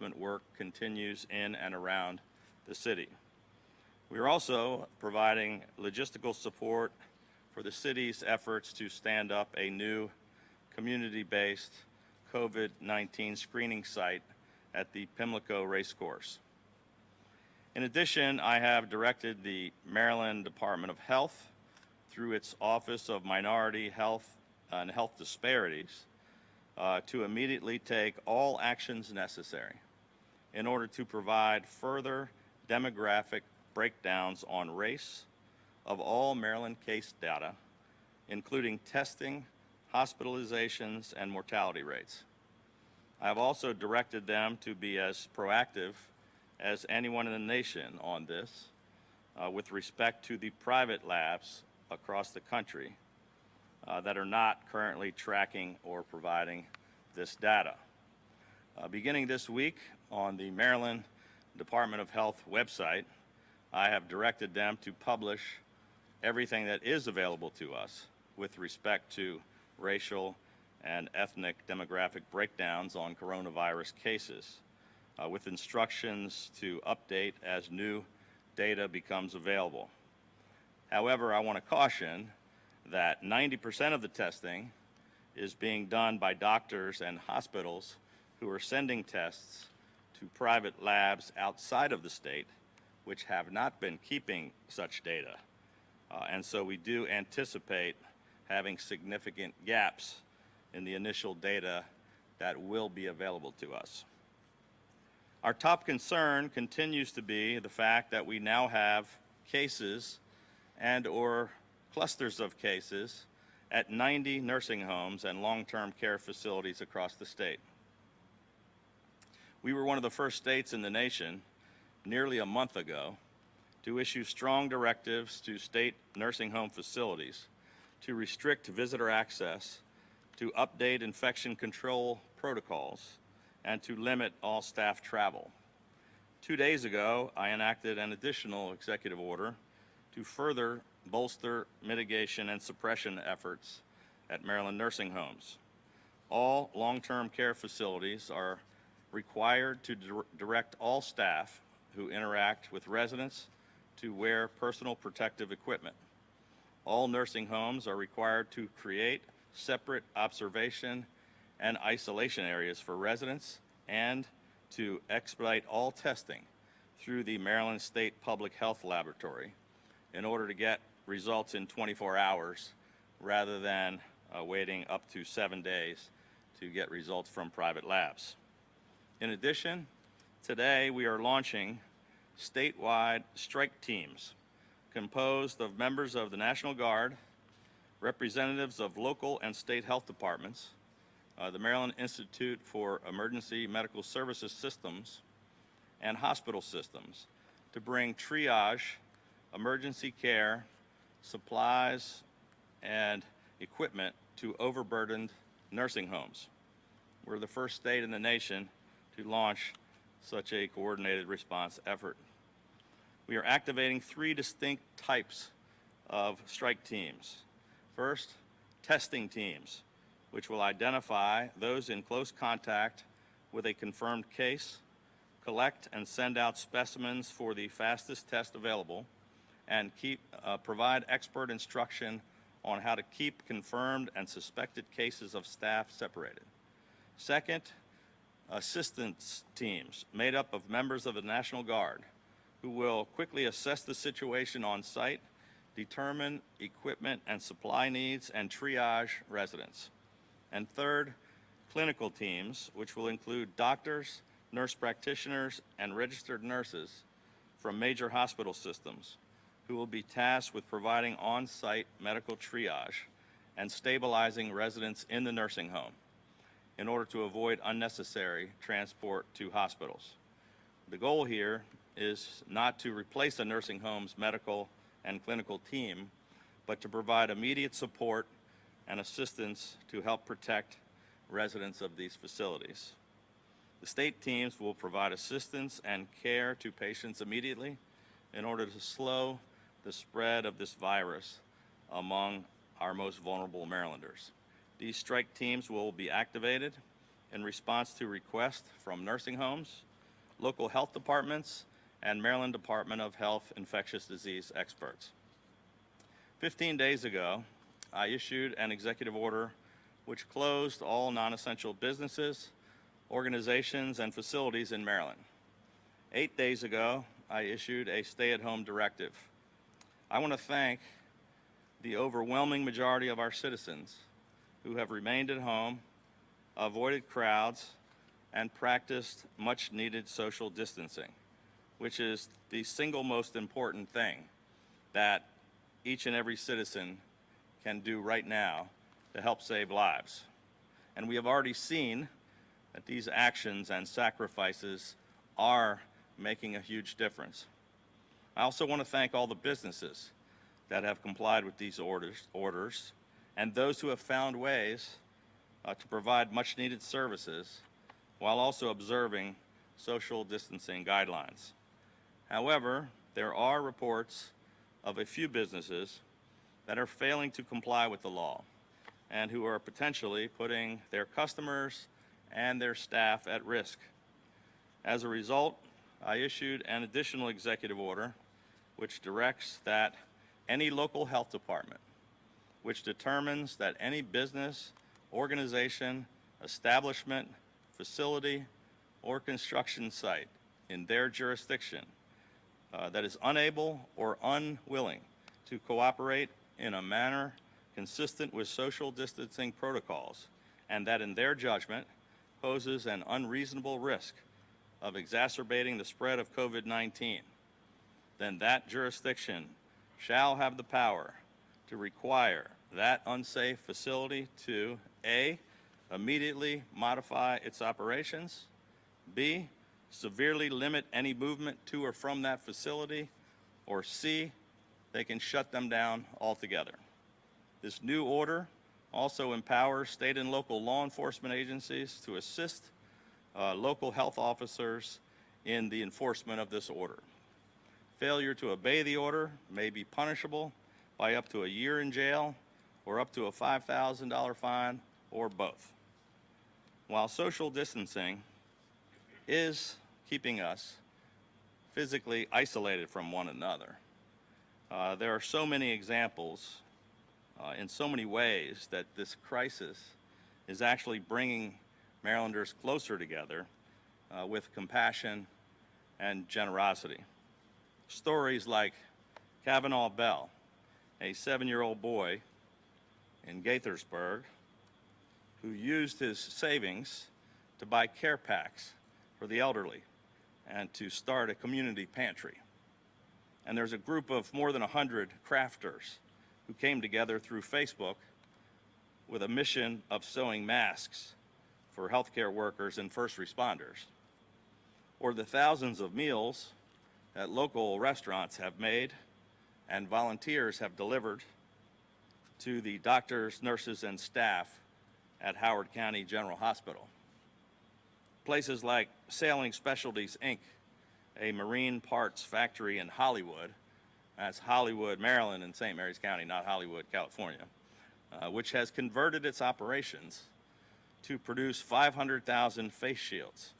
enforcement work continues in and around the city. We are also providing logistical support for the city's efforts to stand up a new community-based COVID-19 screening site at the Pimlico Racecourse. In addition, I have directed the Maryland Department of Health through its Office of Minority Health and Health Disparities to immediately take all actions necessary in order to provide further demographic breakdowns on race of all Maryland case data, including testing, hospitalizations, and mortality rates. I have also directed them to be as proactive as anyone in the nation on this with respect to the private labs across the country that are not currently tracking or providing this data. Beginning this week on the Maryland Department of Health website, I have directed them to publish everything that is available to us with respect to racial and ethnic demographic breakdowns on coronavirus cases, with instructions to update as new data becomes available. However, I want to caution that 90% of the testing is being done by doctors and hospitals who are sending tests to private labs outside of the state, which have not been keeping such data. And so we do anticipate having significant gaps in the initial data that will be available to us. Our top concern continues to be the fact that we now have cases and/or clusters of cases at 90 nursing homes and long-term care facilities across the state. We were one of the first states in the nation nearly a month ago to issue strong directives to state nursing home facilities to restrict visitor access, to update infection control protocols, and to limit all staff travel. 2 days ago, I enacted an additional executive order to further bolster mitigation and suppression efforts at Maryland nursing homes. All long-term care facilities are required to direct all staff who interact with residents to wear personal protective equipment. All nursing homes are required to create separate observation and isolation areas for residents and to expedite all testing through the Maryland State Public Health Laboratory in order to get results in 24 hours rather than waiting up to 7 days to get results from private labs. In addition, today we are launching statewide strike teams composed of members of the National Guard, representatives of local and state health departments, the Maryland Institute for Emergency Medical Services Systems, and hospital systems to bring triage, emergency care, supplies, and equipment to overburdened nursing homes. We're the first state in the nation to launch such a coordinated response effort. We are activating 3 distinct types of strike teams. First, testing teams, which will identify those in close contact with a confirmed case, collect and send out specimens for the fastest test available, and provide expert instruction on how to keep confirmed and suspected cases of staff separated. Second, assistance teams made up of members of the National Guard who will quickly assess the situation on site, determine equipment and supply needs, and triage residents. And third, clinical teams, which will include doctors, nurse practitioners, and registered nurses from major hospital systems who will be tasked with providing on-site medical triage and stabilizing residents in the nursing home in order to avoid unnecessary transport to hospitals. The goal here is not to replace a nursing home's medical and clinical team, but to provide immediate support and assistance to help protect residents of these facilities. The state teams will provide assistance and care to patients immediately in order to slow the spread of this virus among our most vulnerable Marylanders. These strike teams will be activated in response to requests from nursing homes, local health departments, and Maryland Department of Health infectious disease experts. 15 days ago, I issued an executive order which closed all non-essential businesses, organizations, and facilities in Maryland. 8 days ago, I issued a stay-at-home directive. I want to thank the overwhelming majority of our citizens who have remained at home, avoided crowds, and practiced much-needed social distancing, which is the single most important thing that each and every citizen can do right now to help save lives. And we have already seen that these actions and sacrifices are making a huge difference. I also want to thank all the businesses that have complied with these orders and those who have found ways to provide much-needed services while also observing social distancing guidelines. However, there are reports of a few businesses that are failing to comply with the law and who are potentially putting their customers and their staff at risk. As a result, I issued an additional executive order which directs that any local health department which determines that any business, organization, establishment, facility, or construction site in their jurisdiction that is unable or unwilling to cooperate in a manner consistent with social distancing protocols, and that in their judgment poses an unreasonable risk of exacerbating the spread of COVID-19, then that jurisdiction shall have the power to require that unsafe facility to A, immediately modify its operations, B, severely limit any movement to or from that facility, or C, they can shut them down altogether. This new order also empowers state and local law enforcement agencies to assist local health officers in the enforcement of this order. Failure to obey the order may be punishable by up to a year in jail or up to a $5,000 fine or both. While social distancing is keeping us physically isolated from one another, there are so many examples in so many ways that this crisis is actually bringing Marylanders closer together with compassion and generosity. Stories like Kavanaugh Bell, a 7-year-old boy in Gaithersburg who used his savings to buy care packs for the elderly and to start a community pantry. And there's a group of more than 100 crafters who came together through Facebook with a mission of sewing masks for healthcare workers and first responders. Or the thousands of meals that local restaurants have made and volunteers have delivered to the doctors, nurses, and staff at Howard County General Hospital. Places like Sailing Specialties, Inc., a marine parts factory in Hollywood, that's Hollywood, Maryland, and St. Mary's County, not Hollywood, California, which has converted its operations to produce 500,000 face shields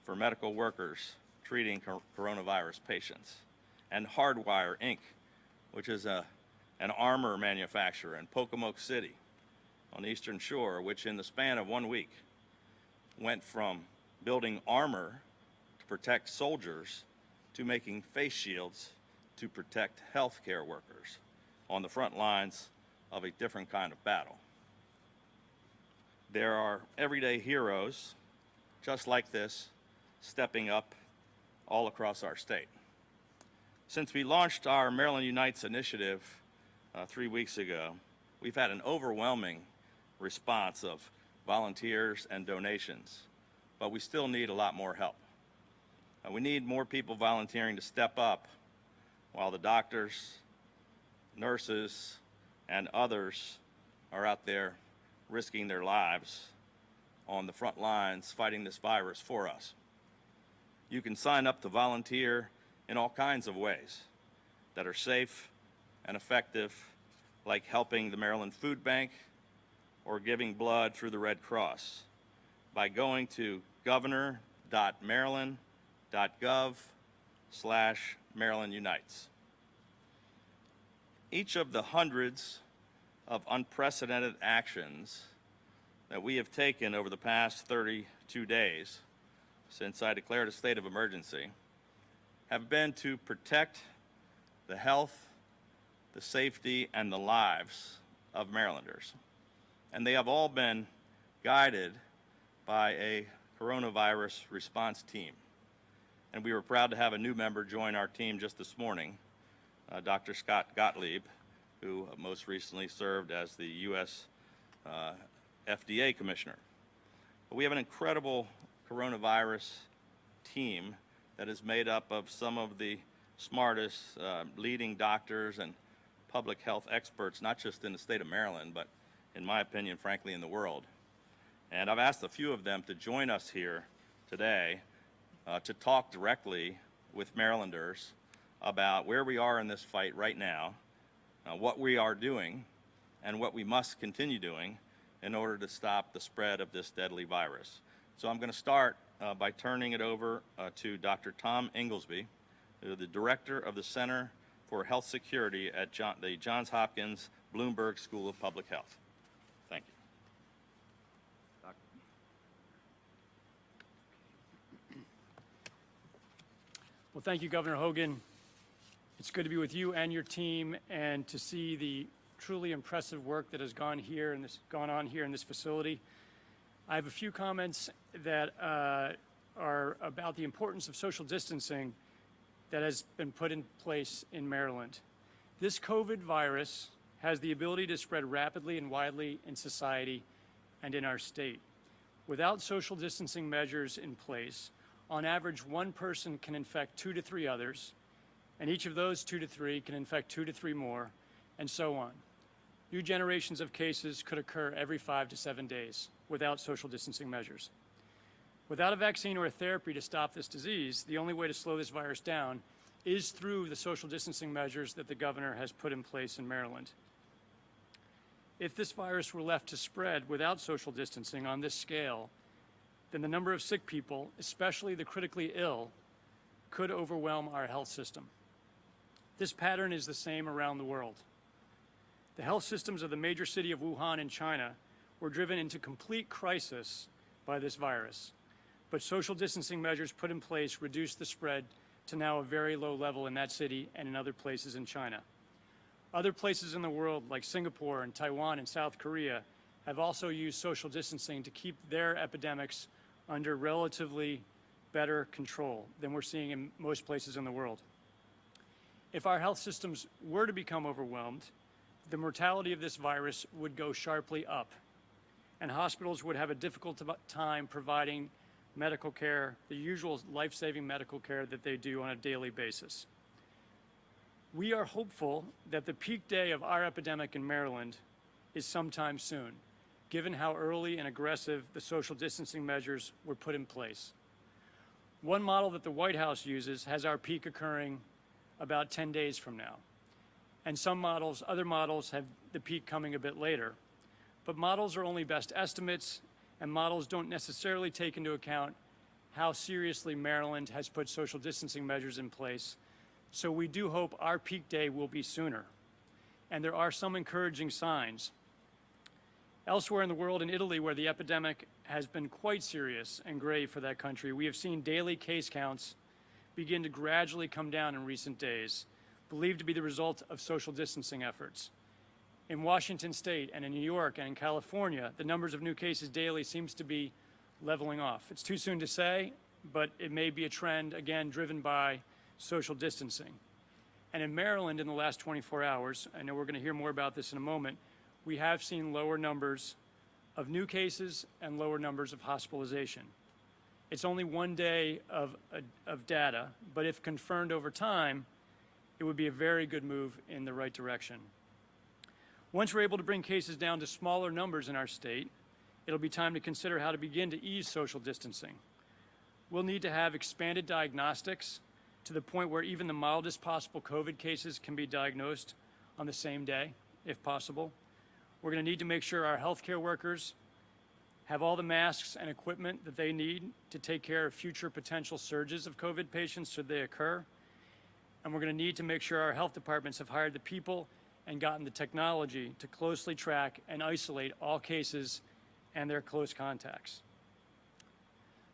for medical workers treating coronavirus patients. And Hardwire, Inc., which is an armor manufacturer in Pocomoke City on the Eastern Shore, which in the span of 1 week went from building armor to protect soldiers to making face shields to protect healthcare workers on the front lines of a different kind of battle. There are everyday heroes just like this stepping up all across our state. Since we launched our Maryland Unites initiative 3 weeks ago, we've had an overwhelming response of volunteers and donations, but we still need a lot more help. We need more people volunteering to step up while the doctors, nurses, and others are out there risking their lives on the front lines fighting this virus for us. You can sign up to volunteer in all kinds of ways that are safe and effective, like helping the Maryland Food Bank or giving blood through the Red Cross by going to governor.maryland.gov www.gov/Maryland Unites. Each of the hundreds of unprecedented actions that we have taken over the past 32 days since I declared a state of emergency have been to protect the health, the safety, and the lives of Marylanders. And they have all been guided by a coronavirus response team. And we were proud to have a new member join our team just this morning, Dr. Scott Gottlieb, who most recently served as the U.S. FDA Commissioner. But we have an incredible coronavirus team that is made up of some of the smartest leading doctors and public health experts, not just in the state of Maryland, but in my opinion, frankly, in the world. And I've asked a few of them to join us here today to talk directly with Marylanders about where we are in this fight right now, what we are doing, and what we must continue doing in order to stop the spread of this deadly virus. So I'm going to start by turning it over to Dr. Tom Inglesby, the Director of the Center for Health Security at the Johns Hopkins Bloomberg School of Public Health. Thank you. Doctor. Well, thank you, Governor Hogan. It's good to be with you and your team and to see the truly impressive work that has gone on here in this facility. I have a few comments that are about the importance of social distancing that has been put in place in Maryland. This COVID virus has the ability to spread rapidly and widely in society and in our state. Without social distancing measures in place, on average, one person can infect 2 to 3 others, and each of those 2 to 3 can infect 2 to 3 more, and so on. New generations of cases could occur every 5 to 7 days without social distancing measures. Without a vaccine or a therapy to stop this disease, the only way to slow this virus down is through the social distancing measures that the governor has put in place in Maryland. If this virus were left to spread without social distancing on this scale, then the number of sick people, especially the critically ill, could overwhelm our health system. This pattern is the same around the world. The health systems of the major city of Wuhan in China were driven into complete crisis by this virus, but social distancing measures put in place reduced the spread to now a very low level in that city and in other places in China. Other places in the world, like Singapore and Taiwan and South Korea, have also used social distancing to keep their epidemics under relatively better control than we're seeing in most places in the world. If our health systems were to become overwhelmed, the mortality of this virus would go sharply up, and hospitals would have a difficult time providing medical care, the usual life-saving medical care that they do on a daily basis. We are hopeful that the peak day of our epidemic in Maryland is sometime soon, given how early and aggressive the social distancing measures were put in place. One model that the White House uses has our peak occurring about 10 days from now. And other models have the peak coming a bit later. But models are only best estimates, and models don't necessarily take into account how seriously Maryland has put social distancing measures in place. So we do hope our peak day will be sooner. And there are some encouraging signs. Elsewhere in the world, in Italy, where the epidemic has been quite serious and grave for that country, we have seen daily case counts begin to gradually come down in recent days, believed to be the result of social distancing efforts. In Washington State and in New York and in California, the numbers of new cases daily seems to be leveling off. It's too soon to say, but it may be a trend, again, driven by social distancing. And in Maryland, in the last 24 hours, I know we're going to hear more about this in a moment, we have seen lower numbers of new cases and lower numbers of hospitalization. It's only one day of data, but if confirmed over time, it would be a very good move in the right direction. Once we're able to bring cases down to smaller numbers in our state, it'll be time to consider how to begin to ease social distancing. We'll need to have expanded diagnostics to the point where even the mildest possible COVID cases can be diagnosed on the same day, if possible. We're going to need to make sure our healthcare workers have all the masks and equipment that they need to take care of future potential surges of COVID patients should they occur. And we're going to need to make sure our health departments have hired the people and gotten the technology to closely track and isolate all cases and their close contacts.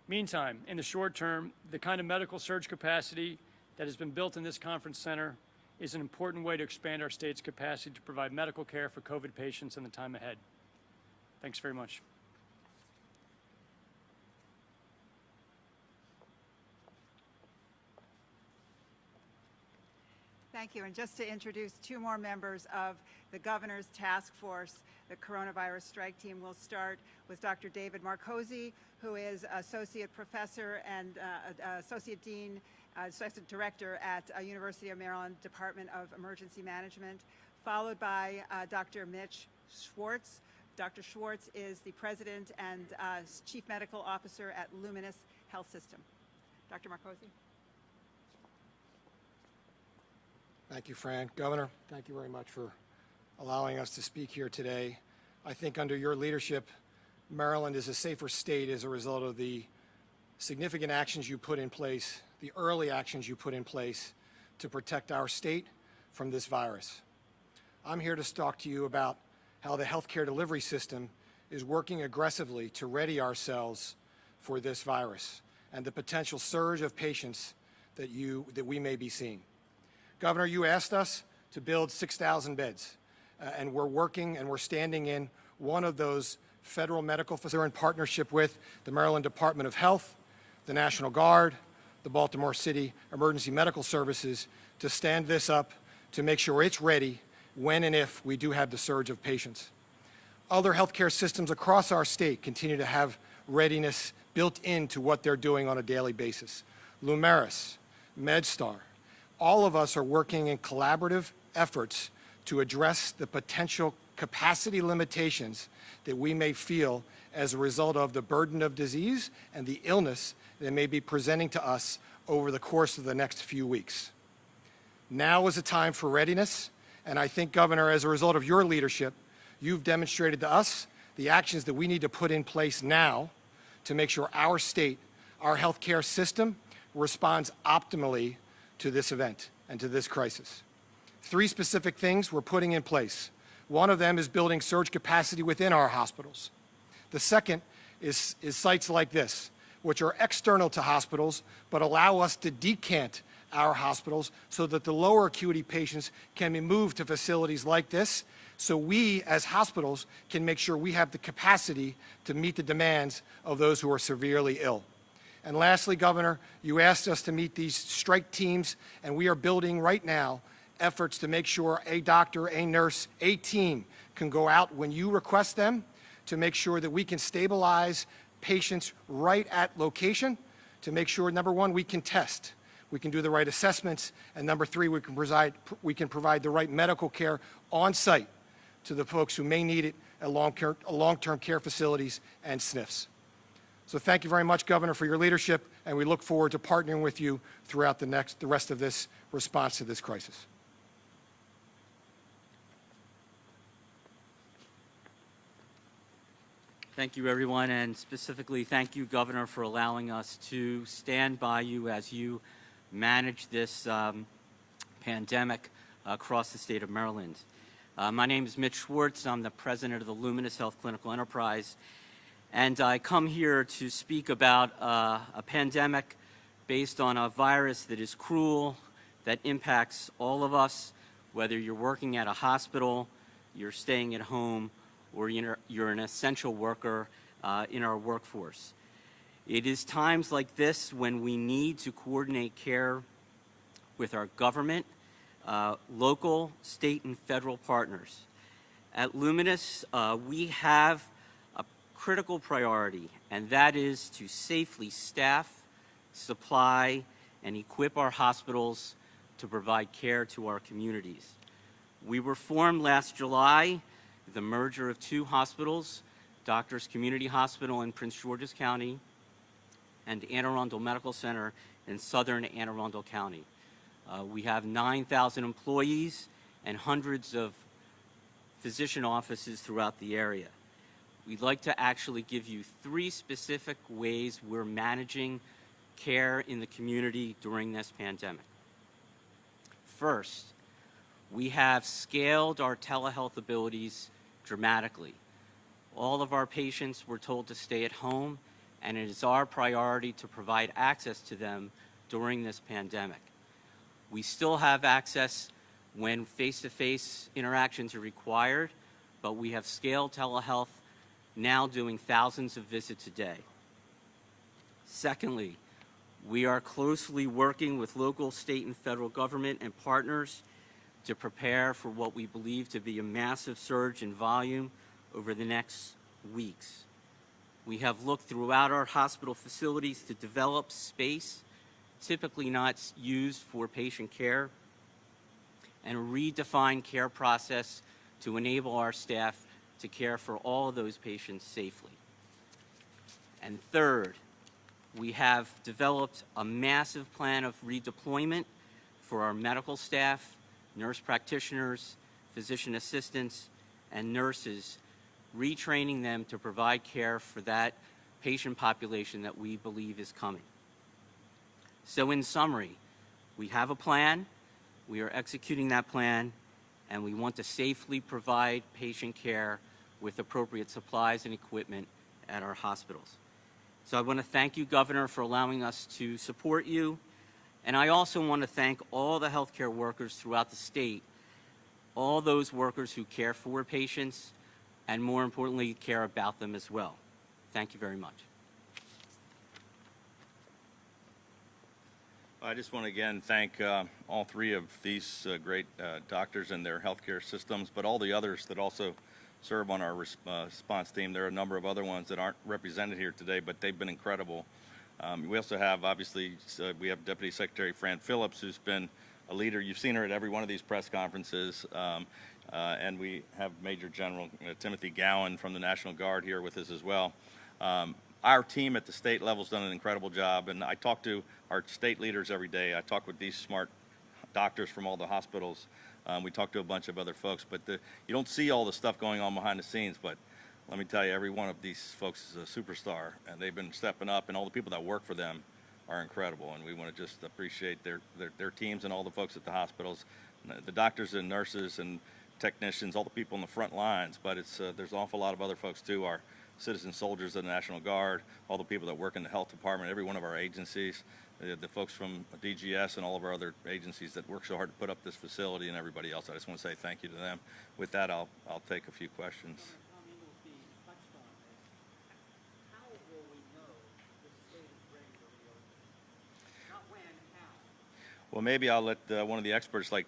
Meantime, in the short term, the kind of medical surge capacity that has been built in this conference center is an important way to expand our state's capacity to provide medical care for COVID patients in the time ahead. Thanks very much. Thank you. And just to introduce two more members of the Governor's Task Force, the Coronavirus Strike Team, we'll start with Dr. David Marcosi, who is Associate Professor and Associate Dean, Associate Director at University of Maryland Department of Emergency Management, followed by Dr. Mitch Schwartz. Dr. Schwartz is the President and Chief Medical Officer at Luminous Health System. Dr. Marcosi. Thank you, Fran. Governor, thank you very much for allowing us to speak here today. I think under your leadership, Maryland is a safer state as a result of the significant actions you put in place, the early actions you put in place to protect our state from this virus. I'm here to talk to you about how the healthcare delivery system is working aggressively to ready ourselves for this virus and the potential surge of patients that we may be seeing. Governor, you asked us to build 6,000 beds, and we're working and we're standing in one of those federal medical facilities in partnership with the Maryland Department of Health, the National Guard, the Baltimore City Emergency Medical Services to stand this up to make sure it's ready when and if we do have the surge of patients. Other healthcare systems across our state continue to have readiness built into what they're doing on a daily basis. Lumeris, MedStar, all of us are working in collaborative efforts to address the potential capacity limitations that we may feel as a result of the burden of disease and the illness that may be presenting to us over the course of the next few weeks. Now is a time for readiness, and I think, Governor, as a result of your leadership, you've demonstrated to us the actions that we need to put in place now to make sure our state, our healthcare system, responds optimally to this event and to this crisis. 3 specific things we're putting in place. One of them is building surge capacity within our hospitals. The second is sites like this, which are external to hospitals, but allow us to decant our hospitals so that the lower acuity patients can be moved to facilities like this, so we as hospitals can make sure we have the capacity to meet the demands of those who are severely ill. And lastly, Governor, you asked us to meet these strike teams, and we are building right now efforts to make sure a doctor, a nurse, a team can go out when you request them to make sure that we can stabilize patients right at location, to make sure, number one, we can test, we can do the right assessments, and number 3, we can provide the right medical care on site to the folks who may need it at long-term care facilities and SNFs. So thank you very much, Governor, for your leadership, and we look forward to partnering with you throughout the rest of this response to this crisis. Thank you, everyone, and specifically thank you, Governor, for allowing us to stand by you as you manage this pandemic across the state of Maryland. My name is Mitch Schwartz. I'm the president of the Luminous Health Clinical Enterprise, and I come here to speak about a pandemic based on a virus that is cruel, that impacts all of us, whether you're working at a hospital, you're staying at home, or you're an essential worker in our workforce. It is times like this when we need to coordinate care with our government, local, state, and federal partners. At Luminous, we have a critical priority, and that is to safely staff, supply, and equip our hospitals to provide care to our communities. We were formed last July, the merger of 2 hospitals, Doctors Community Hospital in Prince George's County and Anne Arundel Medical Center in southern Anne Arundel County. We have 9,000 employees and hundreds of physician offices throughout the area. we'd like to actually give you 3 specific ways we're managing care in the community during this pandemic. First, we have scaled our telehealth abilities dramatically. All of our patients were told to stay at home, and it is our priority to provide access to them during this pandemic. We still have access when face-to-face interactions are required, but we have scaled telehealth, now doing thousands of visits a day. Secondly, we are closely working with local, state, and federal government and partners to prepare for what we believe to be a massive surge in volume over the next weeks. We have looked throughout our hospital facilities to develop space typically not used for patient care and redefine care process to enable our staff to care for all of those patients safely. And third, we have developed a massive plan of redeployment for our medical staff, nurse practitioners, physician assistants, and nurses, retraining them to provide care for that patient population that we believe is coming. So in summary, we have a plan, we are executing that plan, and we want to safely provide patient care with appropriate supplies and equipment at our hospitals. So I want to thank you, Governor, for allowing us to support you. And I also want to thank all the healthcare workers throughout the state, all those workers who care for patients and, more importantly, care about them as well. Thank you very much. I just want to again thank all 3 of these great doctors and their healthcare systems, but all the others that also serve on our response team. There are a number of other ones that aren't represented here today, but they've been incredible. We also have, obviously, we have Deputy Secretary Fran Phillips, who's been a leader. You've seen her at every one of these press conferences. And we have Major General Timothy Gowan from the National Guard here with us as well. Our team at the state level has done an incredible job, and I talk to our state leaders every day. I talk with these smart doctors from all the hospitals. We talk to a bunch of other folks, but you don't see all the stuff going on behind the scenes, but let me tell you, every one of these folks is a superstar, and they've been stepping up, and all the people that work for them are incredible, and we want to just appreciate their teams and all the folks at the hospitals, the doctors and nurses and technicians, all the people in the front lines, but there's an awful lot of other folks too, our citizen soldiers of the National Guard, all the people that work in the health department, every one of our agencies, the folks from DGS and all of our other agencies that work so hard to put up this facility, and everybody else. I just want to say thank you to them. With that, I'll take a few questions. Well, maybe I'll let one of the experts like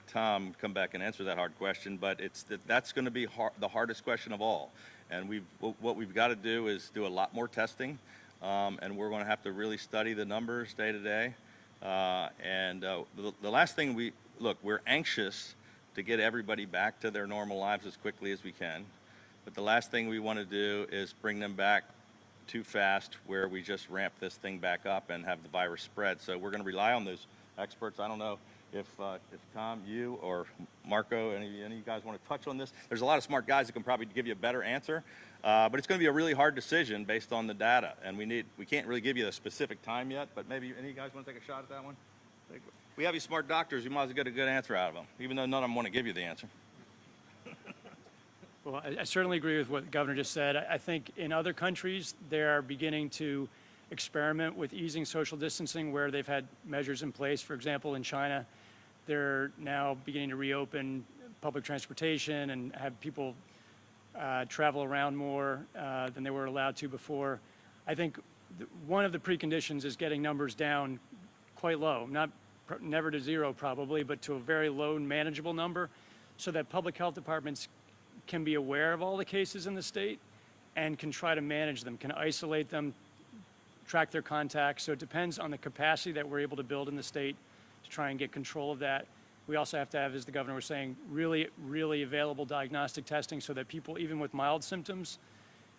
Tom come back and answer that hard question, but that's going to be the hardest question of all. And what we've got to do is do a lot more testing, and we're going to have to really study the numbers day to day. The last thing we're anxious to get everybody back to their normal lives as quickly as we can, but the last thing we want to do is bring them back too fast where we just ramp this thing back up and have the virus spread. So we're going to rely on those experts. I don't know if Tom, you, or Marco, any of you guys want to touch on this. There's a lot of smart guys that can probably give you a better answer, but it's going to be a really hard decision based on the data, and we can't really give you a specific time yet, but maybe any of you guys want to take a shot at that one? We have these smart doctors, you might as well get a good answer out of them, even though none of them want to give you the answer. Well, I certainly agree with what the governor just said. I think in other countries, they're beginning to experiment with easing social distancing where they've had measures in place. For example, in China, they're now beginning to reopen public transportation and have people travel around more than they were allowed to before. I think one of the preconditions is getting numbers down quite low, never to 0 probably, but to a very low and manageable number, so that public health departments can be aware of all the cases in the state and can try to manage them, can isolate them, track their contacts. So it depends on the capacity that we're able to build in the state to try and get control of that. We also have to have, as the governor was saying, really, really available diagnostic testing so that people, even with mild symptoms,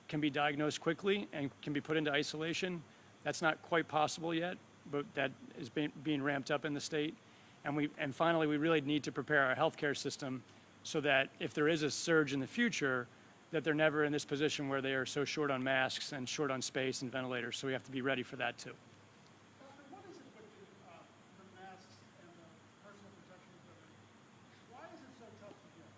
can be diagnosed quickly and can be put into isolation. That's not quite possible yet, but that is being ramped up in the state. And finally, we really need to prepare our healthcare system so that if there is a surge in the future, that they're never in this position where they are so short on masks and short on space and ventilators. So we have to be ready for that too. Doctor, what is it with the masks and the personal protection equipment? Why is it so tough to get?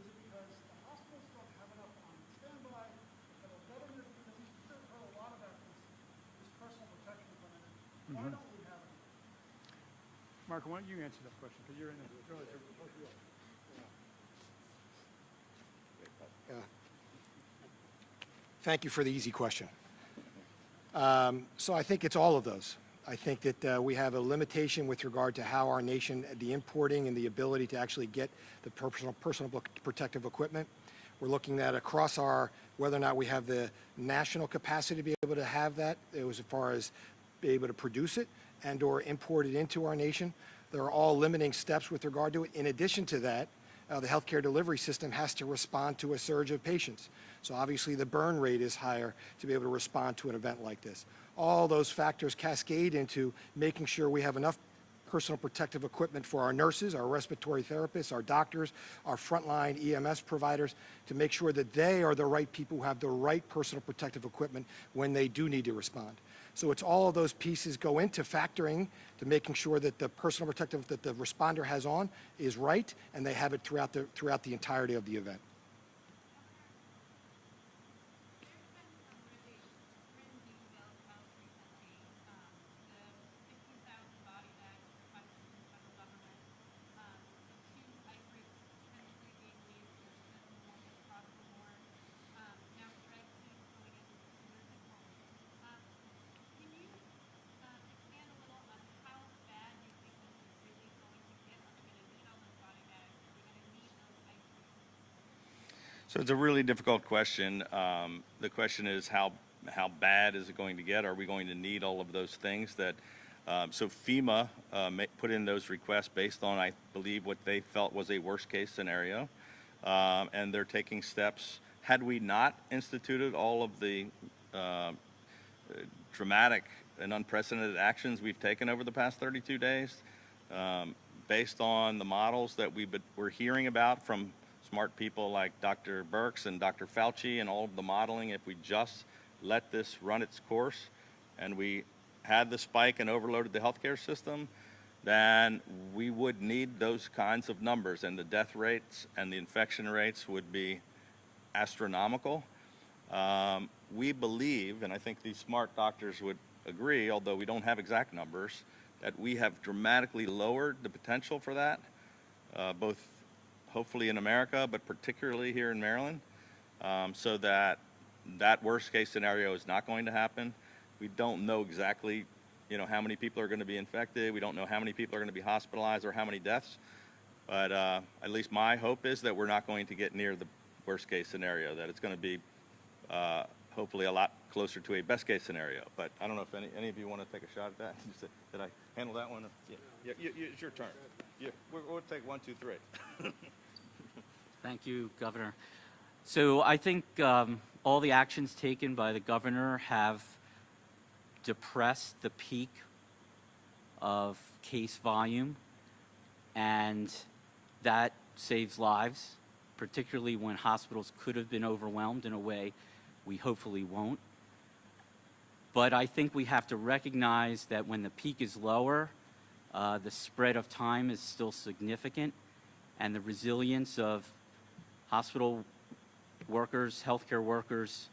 Is it because the hospitals don't have enough on standby? The federal government, because we've heard a lot about this personal protection equipment. Why don't we have it? Marco, why don't you answer that question, because you're in the really. Thank you for the easy question. So I think it's all of those. I think that we have a limitation with regard to how our nation, the importing and the ability to actually get the personal protective equipment. We're looking at across whether or not we have the national capacity to be able to have that, as far as be able to produce it and or import it into our nation. There are all limiting steps with regard to it. In addition to that, the healthcare delivery system has to respond to a surge of patients. So obviously the burn rate is higher to be able to respond to an event like this. All those factors cascade into making sure we have enough personal protective equipment for our nurses, our respiratory therapists, our doctors, our frontline EMS providers, to make sure that they are the right people who have the right personal protective equipment when they do need to respond. So it's all of those pieces go into factoring to making sure that the personal protective that the responder has on is right, and they have it throughout the entirety of the event. So it's a really difficult question. The question is how bad is it going to get? Are we going to need all of those things that? So FEMA put in those requests based on, I believe, what they felt was a worst case scenario, and they're taking steps. Had we not instituted all of the dramatic and unprecedented actions we've taken over the past 32 days, based on the models that we're hearing about from smart people like Dr. Birx and Dr. Fauci and all of the modeling, if we just let this run its course and we had the spike and overloaded the healthcare system, then we would need those kinds of numbers, and the death rates and the infection rates would be astronomical. We believe, and I think these smart doctors would agree, although we don't have exact numbers, that we have dramatically lowered the potential for that, both hopefully in America, but particularly here in Maryland, so that worst case scenario is not going to happen. We don't know exactly, how many people are going to be infected. We don't know how many people are going to be hospitalized or how many deaths. But at least my hope is that we're not going to get near the worst case scenario, that it's going to be hopefully a lot closer to a best case scenario. But I don't know if any of you want to take a shot at that. Did I handle that one? Yeah, it's your turn. Yeah, we'll take 1, 2, 3. Thank you, Governor. So I think all the actions taken by the governor have depressed the peak of case volume, and that saves lives, particularly when hospitals could have been overwhelmed in a way we hopefully won't. But I think we have to recognize that when the peak is lower, the spread of time is still significant, and the resilience of hospital workers, healthcare workers,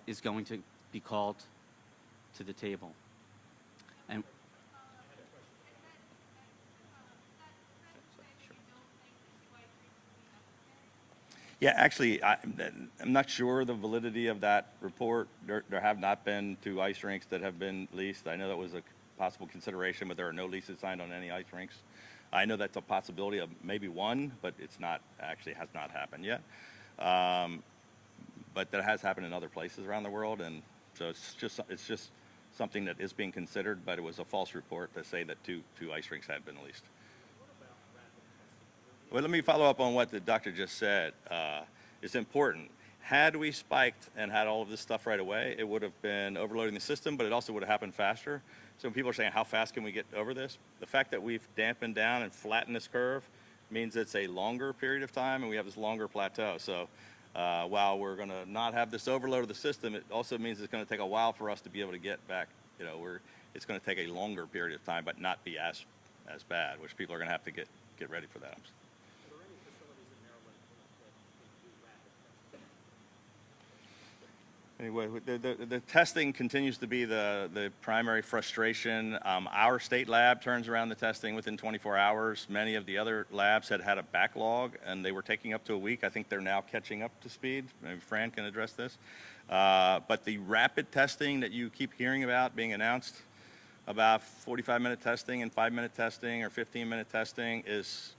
is going to be called to the table. And Yeah, actually, I'm not sure the validity of that report. There have not been 2 ice rinks that have been leased. I know that was a possible consideration, but there are no leases signed on any ice rinks. I know that's a possibility of maybe 1, but it's not, actually has not happened yet. But that has happened in other places around the world, and so it's just something that is being considered, but it was a false report to say that two ice rinks had been leased. Well, let me follow up on what the doctor just said. It's important. Had we spiked and had all of this stuff right away, it would have been overloading the system, but it also would have happened faster. So when people are saying, how fast can we get over this? The fact that we've dampened down and flattened this curve means it's a longer period of time, and we have this longer plateau. So While we're going to not have this overload of the system, it also means it's going to take a while for us to be able to get back. It's going to take a longer period of time, but not be as bad, which people are going to have to get ready for that. Are there any facilities in Maryland that do rapid testing? Anyway, the testing continues to be the primary frustration. Our state lab turns around the testing within 24 hours. Many of the other labs had a backlog, and they were taking up to a week. I think they're now catching up to speed. Maybe Fran can address this. But the rapid testing that you keep hearing about being announced, about 45-minute testing and 5-minute testing or 15-minute testing, is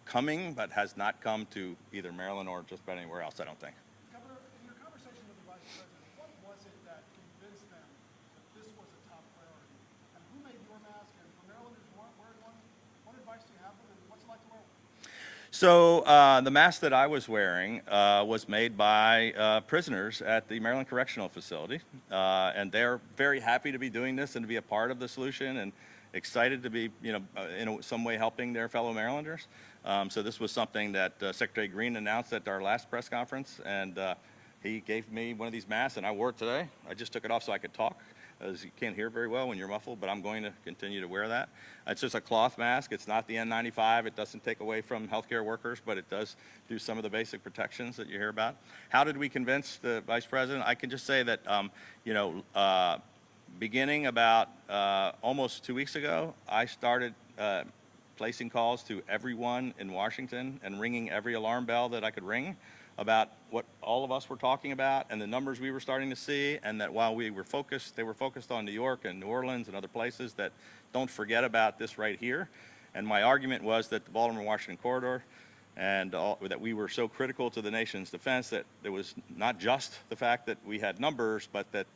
coming, but has not come to either Maryland or just about anywhere else, I don't think. Governor, in your conversation with the Vice President, what was it that convinced them that this was a top priority? And who made your mask? And for Marylanders who aren't wearing one, what advice do you have for them? What's it like to wear one? So the mask that I was wearing was made by prisoners at the Maryland Correctional Facility, and they're very happy to be doing this and to be a part of the solution, and excited to be, in some way helping their fellow Marylanders. So this was something that Secretary Green announced at our last press conference, and he gave me one of these masks, and I wore it today. I just took it off so I could talk, as you can't hear very well when you're muffled, but I'm going to continue to wear that. It's just a cloth mask. It's not the N95. It doesn't take away from healthcare workers, but it does do some of the basic protections that you hear about. How did we convince the Vice President? I can just say that, beginning about almost 2 weeks ago, I started placing calls to everyone in Washington and ringing every alarm bell that I could ring about what all of us were talking about and the numbers we were starting to see, and that while they were focused on New York and New Orleans and other places, that don't forget about this right here. And my argument was that the Baltimore-Washington corridor, and that we were so critical to the nation's defense, that it was not just the fact that we had numbers, but that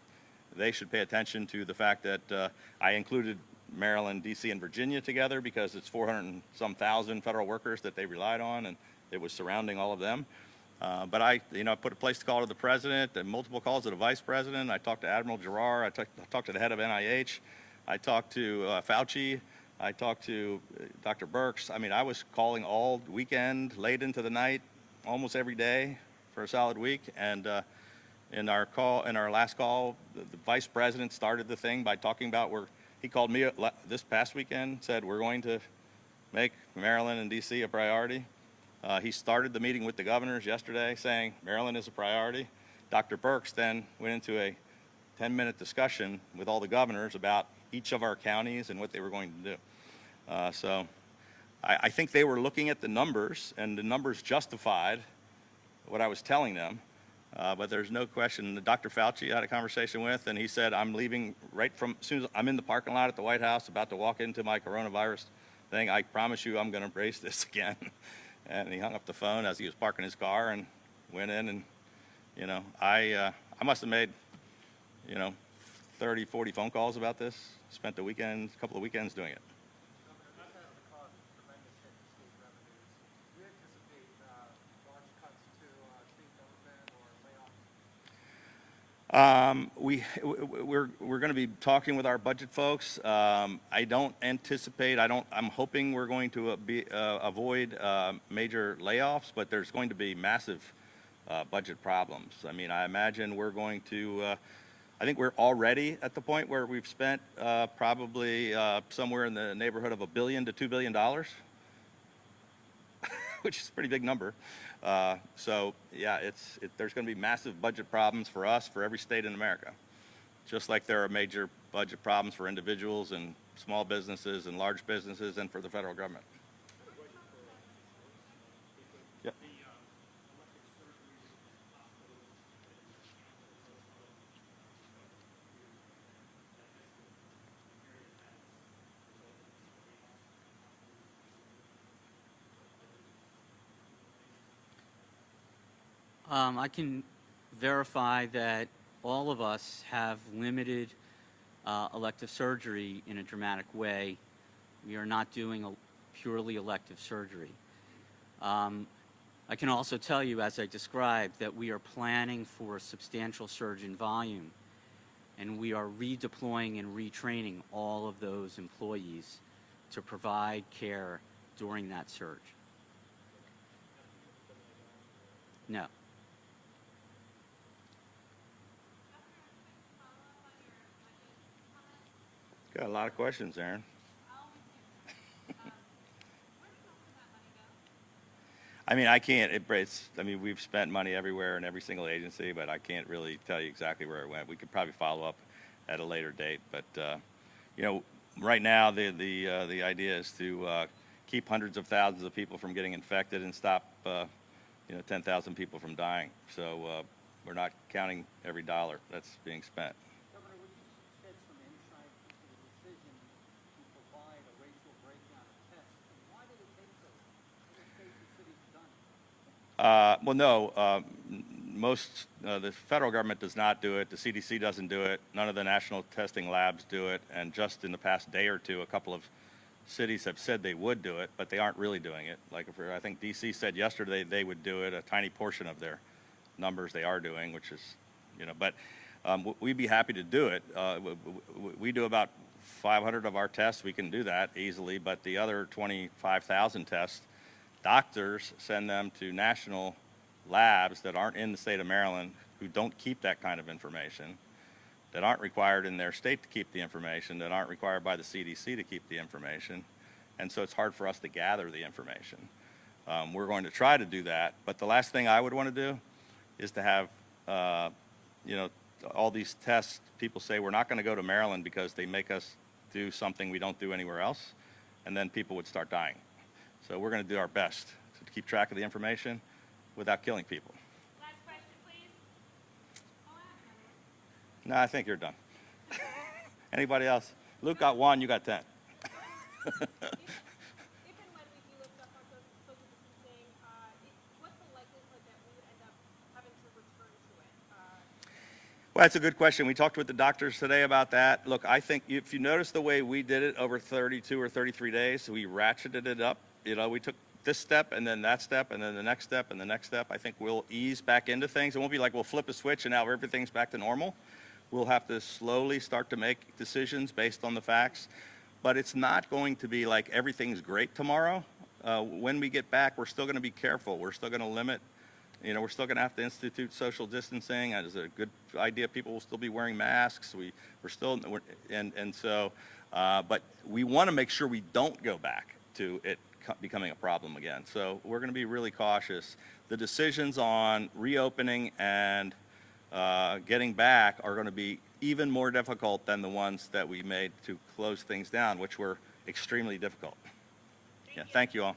they should pay attention to the fact that I included Maryland, D.C., and Virginia together because it's 400 and some thousand federal workers that they relied on, and it was surrounding all of them. But I put a place to call to the president and multiple calls to the vice president. I talked to Admiral Giroir. I talked to the head of NIH. I talked to Fauci. I talked to Dr. Birx. I mean, I was calling all weekend, late into the night, almost every day for a solid week. And in our last call, the vice president started the thing by talking about he called me this past weekend, said we're going to make Maryland and D.C. a priority. He started the meeting with the governors yesterday saying Maryland is a priority. Dr. Birx then went into a 10-minute discussion with all the governors about each of our counties and what they were going to do. So I think they were looking at the numbers, and the numbers justified what I was telling them. But there's no question. Dr. Fauci I had a conversation with, and he said, I'm leaving as soon as I'm in the parking lot at the White House, about to walk into my coronavirus thing. I promise you I'm going to embrace this again. And he hung up the phone as he was parking his car and went in, and, I must have made, 30, 40 phone calls about this. Spent a couple of weekends doing it. Governor, this has caused a tremendous hit to state revenues. Do you anticipate large cuts to state government or layoffs? We're going to be talking with our budget folks. I don't anticipate. I'm hoping we're going to avoid major layoffs, but there's going to be massive budget problems. I mean, I imagine we're going to. I think we're already at the point where we've spent probably somewhere in the neighborhood of $1 billion to $2 billion, which is a pretty big number. So yeah, there's going to be massive budget problems for us, for every state in America, just like there are major budget problems for individuals and small businesses and large businesses and for the federal government. Yep. I can verify that all of us have limited elective surgery in a dramatic way. We are not doing a purely elective surgery. I can also tell you, as I described, that we are planning for a substantial surge in volume, and we are redeploying and retraining all of those employees to provide care during that surge. No. Got a lot of questions, Aaron. I mean, I can't, I mean, we've spent money everywhere in every single agency, but I can't really tell you exactly where it went. We could probably follow up at a later date, but, you know, right now, the idea is to keep hundreds of thousands of people from getting infected and stop, you know, 10,000 people from dying. So we're not counting every dollar that's being spent. Governor, would you shed some insight into the decision to provide a racial breakdown of tests, and why did it take so long? Other states and cities have done it. Well, no, the federal government does not do it. The CDC doesn't do it. None of the national testing labs do it. And just in the past day or two, a couple of cities have said they would do it, but they aren't really doing it. Like, I think DC said yesterday they would do it. A tiny portion of their numbers they are doing, which is, you know, but we'd be happy to do it. We do about 500 of our tests. We can do that easily, but the other 25,000 tests, doctors send them to national labs that aren't in the state of Maryland, who don't keep that kind of information, that aren't required in their state to keep the information, that aren't required by the CDC to keep the information. And so it's hard for us to gather the information. We're going to try to do that, but the last thing I would want to do is to have, you know, all these tests. People say we're not going to go to Maryland because they make us do something we don't do anywhere else, and then people would start dying. So we're going to do our best to keep track of the information without killing people. Last question, please. No, I think you're done. Anybody else? Luke got 1, you got 10. If and when we do lift up our social distancing, what's the likelihood that we would end up having to return to it? Well, that's a good question. We talked with the doctors today about that. Look, I think if you notice the way we did it over 32 or 33 days, we ratcheted it up. You know, we took this step and then that step and then the next step and the next step. I think we'll ease back into things. It won't be like we'll flip a switch and now everything's back to normal. We'll have to slowly start to make decisions based on the facts. But it's not going to be like everything's great tomorrow. When we get back, we're still going to be careful. We're still going to limit. You know, we're still going to have to institute social distancing. It's a good idea. People will still be wearing masks. But we want to make sure we don't go back to it becoming a problem again. So we're going to be really cautious. The decisions on reopening and getting back are going to be even more difficult than the ones that we made to close things down, which were extremely difficult. Thank you all.